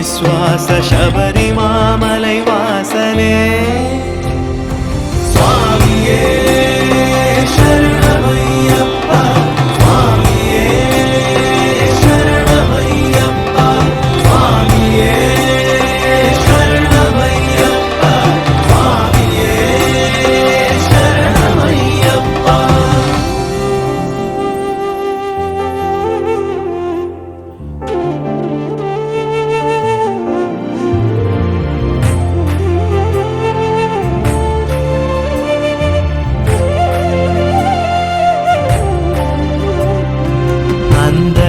വിശ്വാസ ശബരിമാമലൈ വാസനേ സ്വാമിയേ ശരണമയ്യപ്പ സ്വാമിയേ ശരണമയ്യപ്പ സ്വാമിയേ ശരണമയ്യപ്പ സ്വാമിയേ ശരണമയ്യപ്പ.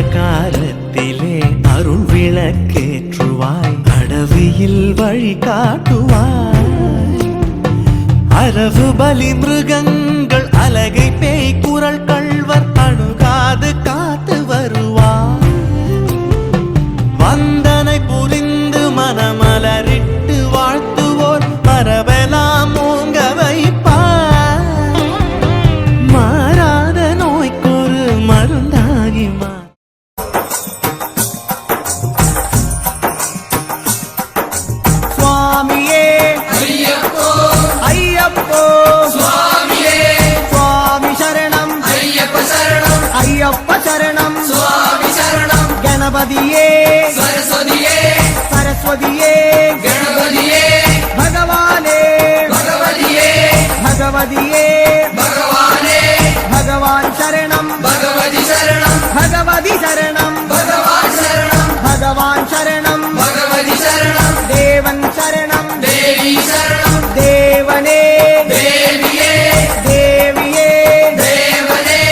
അന്ധകാരത്തിലെ അരുൾ വിളക്കേറ്റുവായി അടവിയിൽ വഴി കാട്ടുവായി അരവ് ബലി മൃഗങ്ങൾ അലകை பேய் குரல் கள்வர் அணுகாது காத்து வருவாய் வந்தனை புரிந்து மனமலரிட்டு வாழ்த்துவோர் மரபெல்லாம் ஓங்க வைப்பார் மாறாத நோய்க்கொரு மருந்தாகி சுவாமியே ஐயப்போ ஐயப்போ சுவாமியே சுவாமி சரணம் ஐயப்ப சரணம் ஐயப்ப சரணம் சுவாமி சரணம் கணபதியே சரஸ்வதியே சரஸ்வதியே கணபதியே பகவானே பகவதியே பகவதியே பகவானே பகவான் சரணம் பகவதி சரணம் பகவதி சரணம் பகவான் சரணம் பகவான் சரணம் பகவதி சரணம் தேவன் சரணம் தேவி சரணம் தேவனே தேவியே தேவியே தேவனே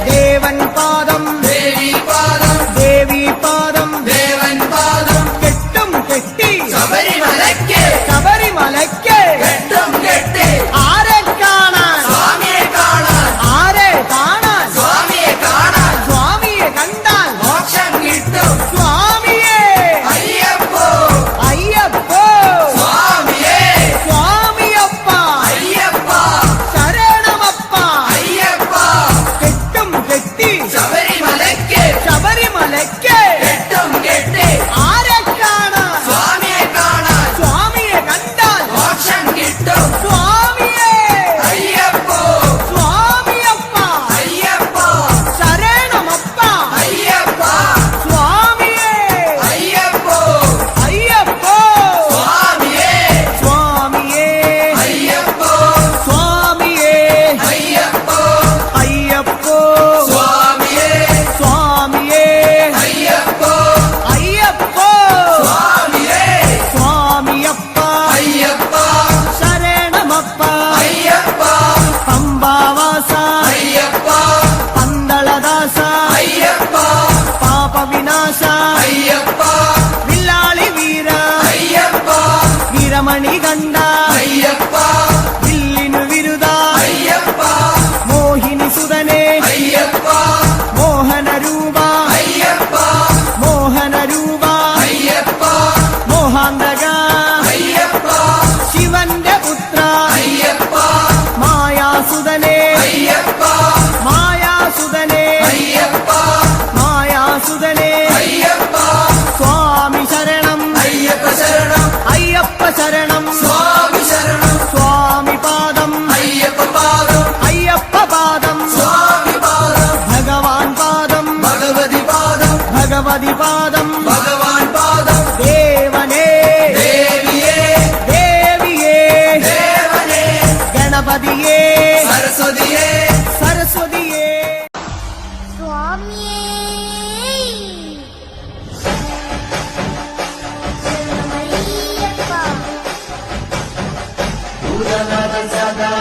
தேவன் பாதம் தேவி பாதம் தேவி பாதம் தேவன் பாதம் கெட்டும் கெட்டி சபரிமலைக்கு சபரிமலைக்கு கெட்டும் கெட்டி ஆരെ കാണാൻ സ്വാമിയെ കാണാൻ ആരെ കാണാൻ സ്വാമിയെ കാണാൻ സ്വാമിയെ കണ്ടാൽ മോക്ഷം കിട്ടും സ്വാമിയേ അയ്യപ്പോ അയ്യപ്പോ സ്വാമിയേ സ്വാമിയപ്പ അയ്യപ്പ ശരണമപ്പ അയ്യപ്പ കെട്ടും കെട്ടി ശബരിമലയ്ക്ക് ശബരിമലയ്ക്ക് കെട്ടും കെട്ടി ആരെ കാണാൻ സ്വാമിയെ കാണാൻ സ്വാമിയെ കണ്ടാൽ മോക്ഷം കിട്ടും സ്വാമിയേ അയ്യപ്പോ സ്വാമിയപ്പ അയ്യപ്പ ശരണമപ്പ അയ്യപ്പ സ്വാമിയേ അയ്യപ്പോ അയ്യപ്പോ സ്വാമിയേ സ്വാമിയേ അയ്യപ്പോ സ്വാമിയേ അയ്യപ്പോ അയ്യപ്പോ സ്വാമിയേ സ്വാമിയേ അയ്യപ്പോ അയ്യപ്പോ സ്വാമിയേ സ്വാമിയപ്പ അയ്യപ്പ ശരണമപ്പ അയ്യപ്പ പമ്പാവാസ അയ്യപ്പ പന്തളദാസ അയ്യപ്പ പാപവിനാശ അയ്യപ്പ വില്ലാളി വീര അയ്യപ്പ വീരമണി കണ്ട അയ്യപ്പ വില്ലിനു വിരുദ അയ്യപ്പ മോഹിനി സുതനേ അയ്യപ്പ മോഹന രൂപ അയ്യപ്പ മോഹന രൂപ അയ്യപ്പ മോഹാന്തക അയ്യപ്പ ശിവന്റെ പുത്ര അയ്യപ്പ മായാസുതനേ അയ്യപ്പ മായാസുതനേ അയ്യപ്പ മായാസുതനേ അയ്യപ്പ സ്വാമി ശരണം അയ്യപ്പ ശരണം അയ്യപ്പ ശരണം സ്വാമി ശരണം സ്വാമി പാദം അയ്യപ്പ പാദം അയ്യപ്പ പാദം സ്വാമി പാദം ഭഗവാൻ പാദം ഭഗവതി പാദം ഭഗവതി പാദം ഭഗവാൻ പാദം ദേവനേ ദേവിയേ ദേവിയേ ദേവനേ ഗണപതിയേ സരസ്വതിയേ സരസ്വതിയേ സ്വാമിയേ ശരണമയ്യപ്പ ഭൂതനാഥ സദാ